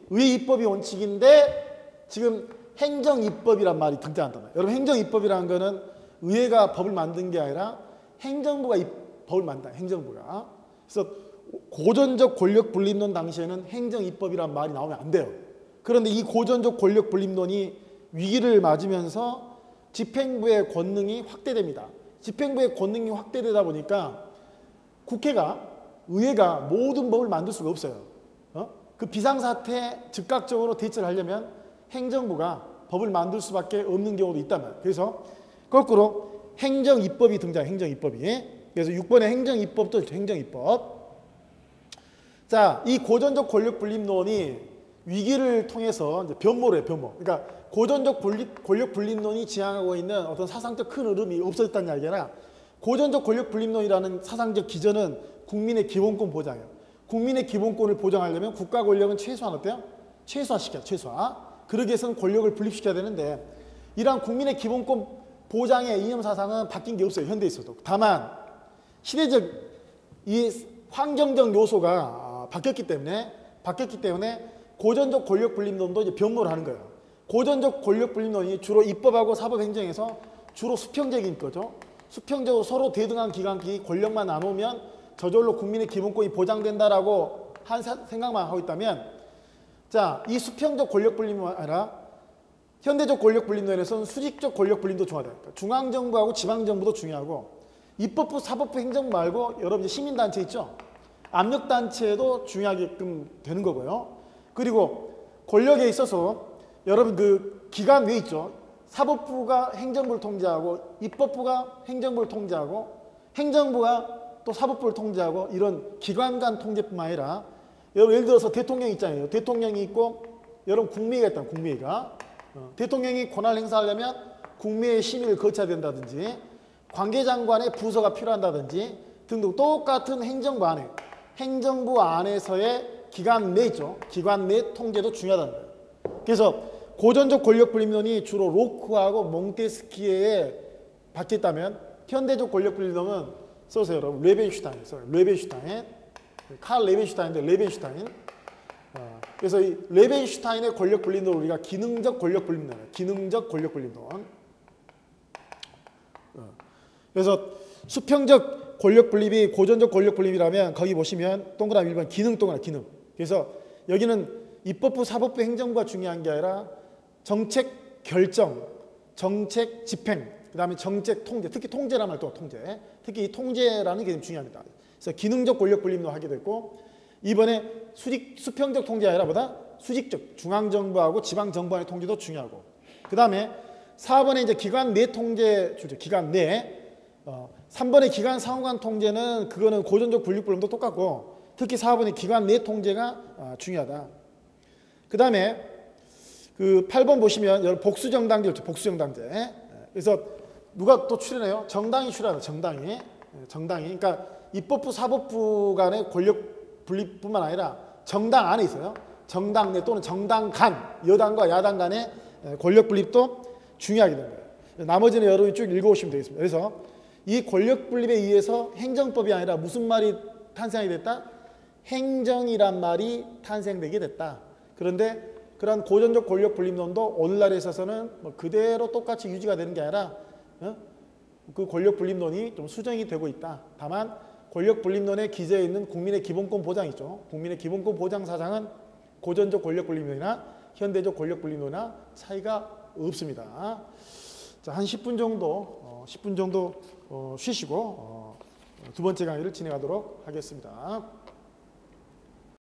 의회 입법이 원칙인데 지금 행정입법이란 말이 등장한단 말이에요. 여러분 행정입법이라는 거는 의회가 법을 만든 게 아니라 행정부가 법을 만든다. 행정부가. 그래서 고전적 권력 분립론 당시에는 행정입법이란 말이 나오면 안 돼요. 그런데 이 고전적 권력 분립론이 위기를 맞으면서 집행부의 권능이 확대됩니다. 집행부의 권능이 확대되다 보니까 국회가 의회가 모든 법을 만들 수가 없어요. 그 비상사태에 즉각적으로 대처를 하려면 행정부가 법을 만들 수밖에 없는 경우도 있다면, 그래서 거꾸로 행정입법이 등장해요. 행정입법이. 그래서 6번의 행정입법도 있죠. 행정입법. 자, 이 고전적 권력분립론이 위기를 통해서 이제 변모를 해요. 변모. 그러니까 고전적 권력분립론이 지향하고 있는 어떤 사상적 큰 흐름이 없어졌다는 이야기나, 고전적 권력분립론이라는 사상적 기전은 국민의 기본권 보장이에요. 국민의 기본권을 보장하려면 국가 권력은 최소한 어때요? 최소화시켜요. 최소화. 그러기 위해서는 권력을 분립시켜야 되는데, 이러한 국민의 기본권 보장의 이념 사상은 바뀐 게 없어요. 현대에 있어도. 다만 시대적 이 환경적 요소가 바뀌었기 때문에 고전적 권력분립론도 이제 변모를 하는 거예요. 고전적 권력분립론이 주로 입법하고 사법행정에서 주로 수평적인 거죠. 수평적으로 서로 대등한 기관끼리 권력만 나누면 저절로 국민의 기본권이 보장된다라고 한 생각만 하고 있다면, 자, 이 수평적 권력분립만 아니라 현대적 권력분립론에서는 수직적 권력분립도 중요하다. 그러니까 중앙정부하고 지방정부도 중요하고, 입법부, 사법부, 행정부 말고 여러분 이제 시민단체 있죠? 압력단체도 중요하게끔 되는 거고요. 그리고 권력에 있어서 여러분 그 기관 왜 있죠? 사법부가 행정부를 통제하고, 입법부가 행정부를 통제하고, 행정부가 또 사법부를 통제하고, 이런 기관 간 통제뿐만 아니라, 여러분 예를 들어서 대통령 있잖아요. 대통령이 있고 여러분 국무회의가 있다. 국무회의가. 대통령이 권한을 행사하려면 국무회의 심의를 거쳐야 된다든지, 관계장관의 부서가 필요한다든지 등등 똑같은 행정부 안에서의 기관 내 있죠. 기관 내 통제도 중요하다는 거예요. 그래서 고전적 권력분립론이 주로 로크하고 몽테스키에에 바뀌었다면, 현대적 권력분립론은 써세요. 여러분 레벤슈타인. 칼 레벤슈타인인데 레벤슈타인. 그래서 이 레벤슈타인의 권력분립론을 우리가 기능적 권력분립론이에요. 기능적 권력분립론. 그래서 수평적 권력분립이 고전적 권력분립이라면 거기 보시면 동그라미 1번 기능 동그라미 기능. 그래서 여기는 입법부, 사법부, 행정부가 중요한 게 아니라 정책 결정, 정책 집행, 그 다음에 정책 통제, 특히 통제라는 말 또 통제. 특히 이 통제라는 게 중요합니다. 그래서 기능적 권력분립론 하게 됐고, 이번에 수평적 통제 아니라 보다 수직적, 중앙정부하고 지방정부의 통제도 중요하고, 그 다음에 4번에 이제 기관 내 통제 주죠. 기관 내. 3번의 기관 상호간 통제는 그거는 고전적 권력분립도 똑같고, 특히 4번의 기관 내 통제가 중요하다. 그 다음에 그 8번 보시면 여러분 복수정당제 있죠. 복수정당제. 그래서 누가 또 출연해요? 정당이 출연해요. 정당이. 그러니까 입법부, 사법부 간의 권력 분립뿐만 아니라 정당 안에 있어요. 정당 내 또는 정당 간, 여당과 야당 간의 권력 분립도 중요하게 된 거예요. 나머지는 여러분이 쭉 읽어오시면 되겠습니다. 그래서 이 권력 분립에 의해서 행정법이 아니라 무슨 말이 탄생하게 됐다? 행정이란 말이 탄생되게 됐다. 그런데 그런 고전적 권력 분립론도 오늘날에 있어서는 뭐 그대로 똑같이 유지가 되는 게 아니라 그 권력 분립론이 좀 수정이 되고 있다. 다만 권력 분립론에 기재해 있는 국민의 기본권 보장이죠. 국민의 기본권 보장 사상은 고전적 권력 분립론이나 현대적 권력 분립론이나 차이가 없습니다. 자, 한 10분 정도 쉬시고 두 번째 강의를 진행하도록 하겠습니다.